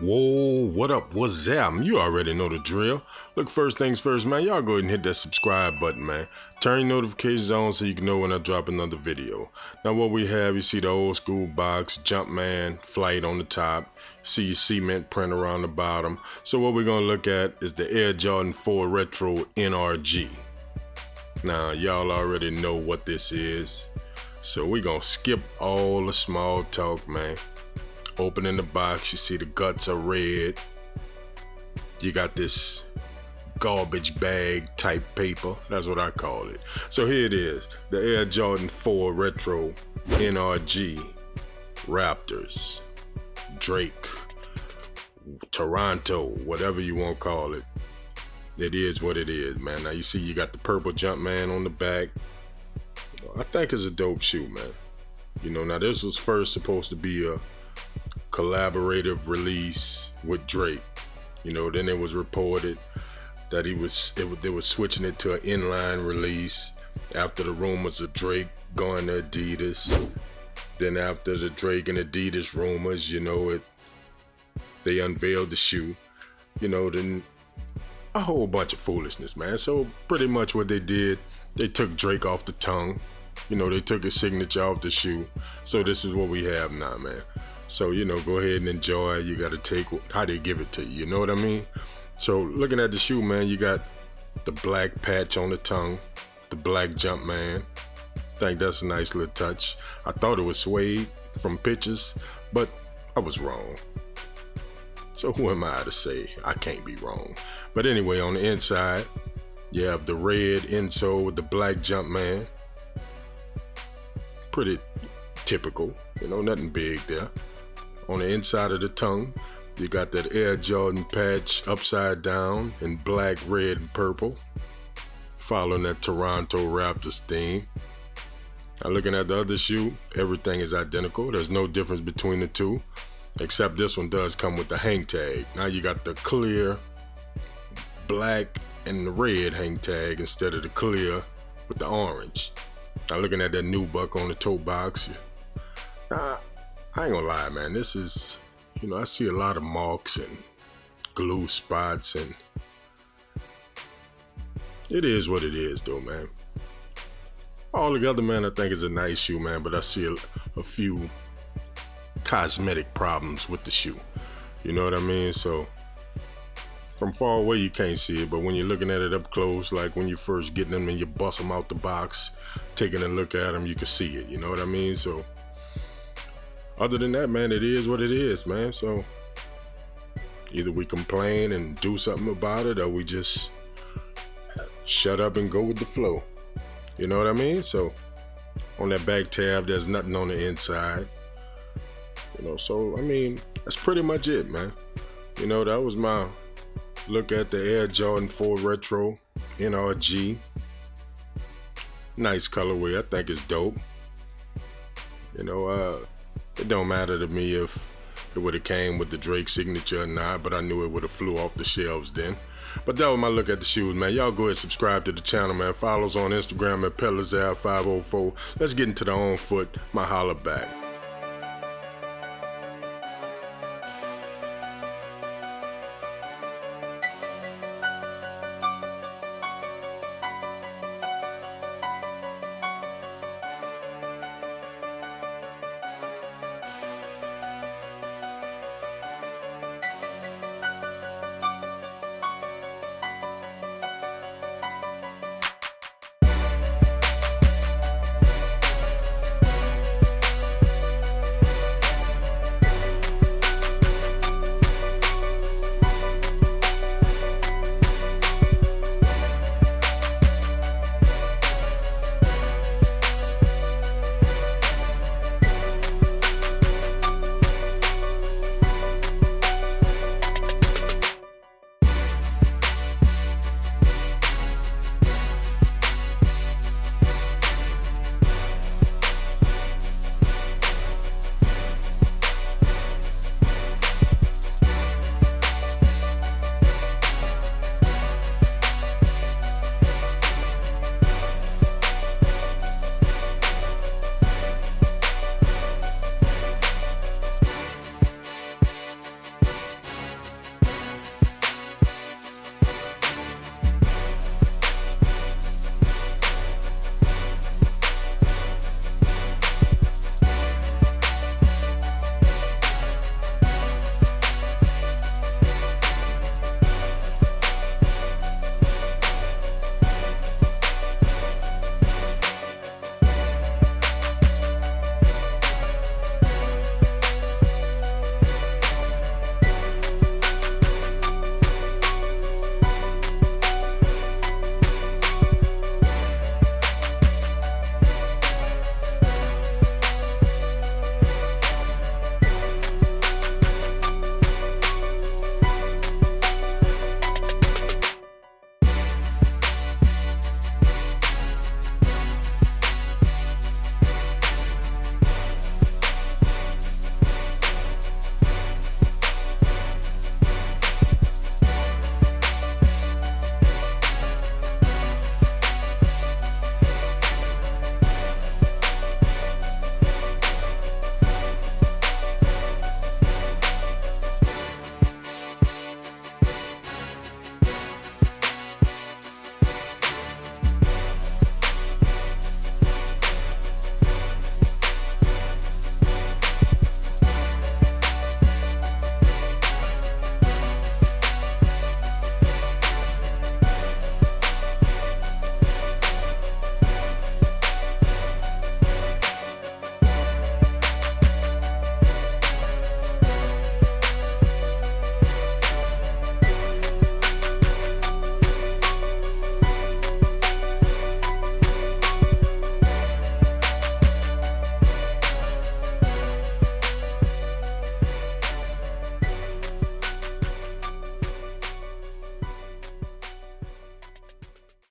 Whoa, what up? What's up? You already know the drill. Look, first things first, man, y'all go ahead and hit that subscribe button, man. Turn your notifications on so you can know when I drop another video. Now what we have, you see the old school box, Jumpman, flight on the top. See your cement print around the bottom. So what we're gonna look at is the Air Jordan 4 Retro NRG. Now, y'all already know what this is. So we're gonna skip all the small talk, man. Opening the box, you see the guts are red. You got this garbage bag type paper. That's what I call it. So here it is, the Air Jordan 4 Retro NRG Raptors, Drake, Toronto, whatever you want to call it. It is what it is, man. Now you see you got the purple Jumpman on the back. I think it's a dope shoe, man. You know, now this was first supposed to be a collaborative release with Drake. You know, then it was reported that they were switching it to an inline release after the rumors of Drake going to Adidas. Then after the Drake and Adidas rumors, you know, they unveiled the shoe. You know, then a whole bunch of foolishness, man. So pretty much what they did, they took Drake off the tongue. You know, they took his signature off the shoe. So this is what we have now, man. So, you know, go ahead and enjoy. You got to take how they give it to you. You know what I mean? So looking at the shoe, man, you got the black patch on the tongue, the black Jumpman. I think that's a nice little touch. I thought it was suede from pictures, but I was wrong. So who am I to say I can't be wrong? But anyway, on the inside, you have the red insole with the black Jumpman. Pretty typical, you know, nothing big there. On the inside of the tongue, you got that Air Jordan patch upside down in black, red, and purple, following that Toronto Raptors theme. Now looking at the other shoe, everything is identical. There's no difference between the two, except this one does come with the hang tag. Now you got the clear black and the red hang tag instead of the clear with the orange. Now looking at that nubuck on the toe box, I ain't gonna lie, man, this is, you know, I see a lot of marks and glue spots, and it is what it is though, man. All together, man, I think it's a nice shoe, man, but I see a few cosmetic problems with the shoe. You know what I mean? So from far away you can't see it, but when you're looking at it up close, like when you first getting them and you bust them out the box, taking a look at them, you can see it. You know what I mean? So other than that, man, it is what it is, man. So either we complain and do something about it, or we just shut up and go with the flow. You know what I mean? So on that back tab, there's nothing on the inside. You know, so I mean, that's pretty much it, man. You know, that was my look at the Air Jordan 4 Retro NRG. Nice colorway. I think it's dope. You know, it don't matter to me if it would have came with the Drake signature or not, but I knew it would have flew off the shelves then. But that was my look at the shoes, man. Y'all go ahead and subscribe to the channel, man. Follow us on Instagram at PellersAir504. Let's get into the on foot. My holla back.